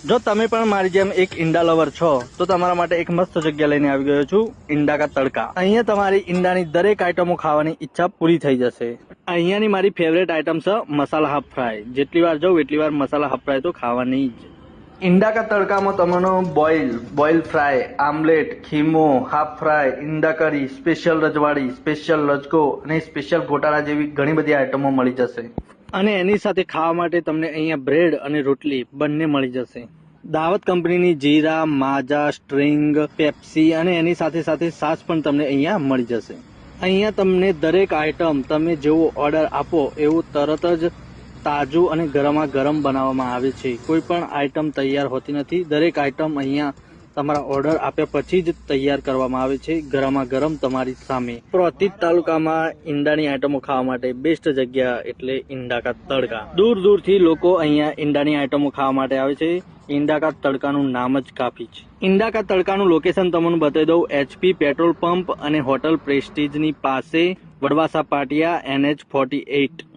જો તમે પણ મારી જેમ એક ઈંડા લવર છો તો તમારા માટે એક મસ્ત જગ્યા લઈને આવી ગયો છું, ઈંડા કા તડકા। અહીંયા તમારી ઈંડાની દરેક આઈટમો ખાવાની ઈચ્છા પૂરી થઈ જશે। અહીંયાની મારી ફેવરેટ આઈટમ છે મસાલા હાફ ફ્રાય। જેટલી વાર જાઉં એટલી વાર મસાલા હાફ ફ્રાય તો ખાવાની જ। ઈંડા કા તડકામાં તમને બોઇલ ફ્રાય, આમલેટ, ખીમો, હાફ ફ્રાય, ઈંડા કરી, સ્પેશિયલ રજવાડી, સ્પેશિયલ લચકો અને સ્પેશિયલ ગોટાળા જેવી ઘણી બધી આઈટમો મળી જશે। અને એની સાથે ખાવા માટે તમને અહીંયા બ્રેડ અને રોટલી બંને મળી જશે। દાવત કંપનીની જીરા, માજા, સ્ટ્રિંગ, પેપ્સી અને એની સાથે સાથે છાશ પણ તમને અહીંયા મળી જશે। અહીંયા તમને દરેક આઈટમ તમે જેવો ઓર્ડર આપો એવું તરત જ તાજું અને ગરમા ગરમ બનાવવામાં આવે છે। કોઈ પણ આઈટમ તૈયાર હોતી નથી, દરેક આઈટમ અહીંયા તમારા ઓર્ડર આપ્યા પછી જ તૈયાર કરવામાં આવે છે, ગરમા ગરમ તમારી સામે। પ્રોતિત તાલુકામાં ઈંડાની આઈટમો ખાવા માટે બેસ્ટ જગ્યા એટલે ઈંડા કા તડકા। દૂર દૂરથી લોકો અહીંયા ઈંડાની આઈટમો ખાવા માટે આવે છે। ઈંડા કા તડકાનું નામ જ કાફી છે। ઈંડા કા તડકાનું લોકેશન તમને બતાવી દઉં, HP પેટ્રોલ પંપ અને હોટલ પ્રેસ્ટીજની પાસે, વડવાસા પાટિયા, NH 48।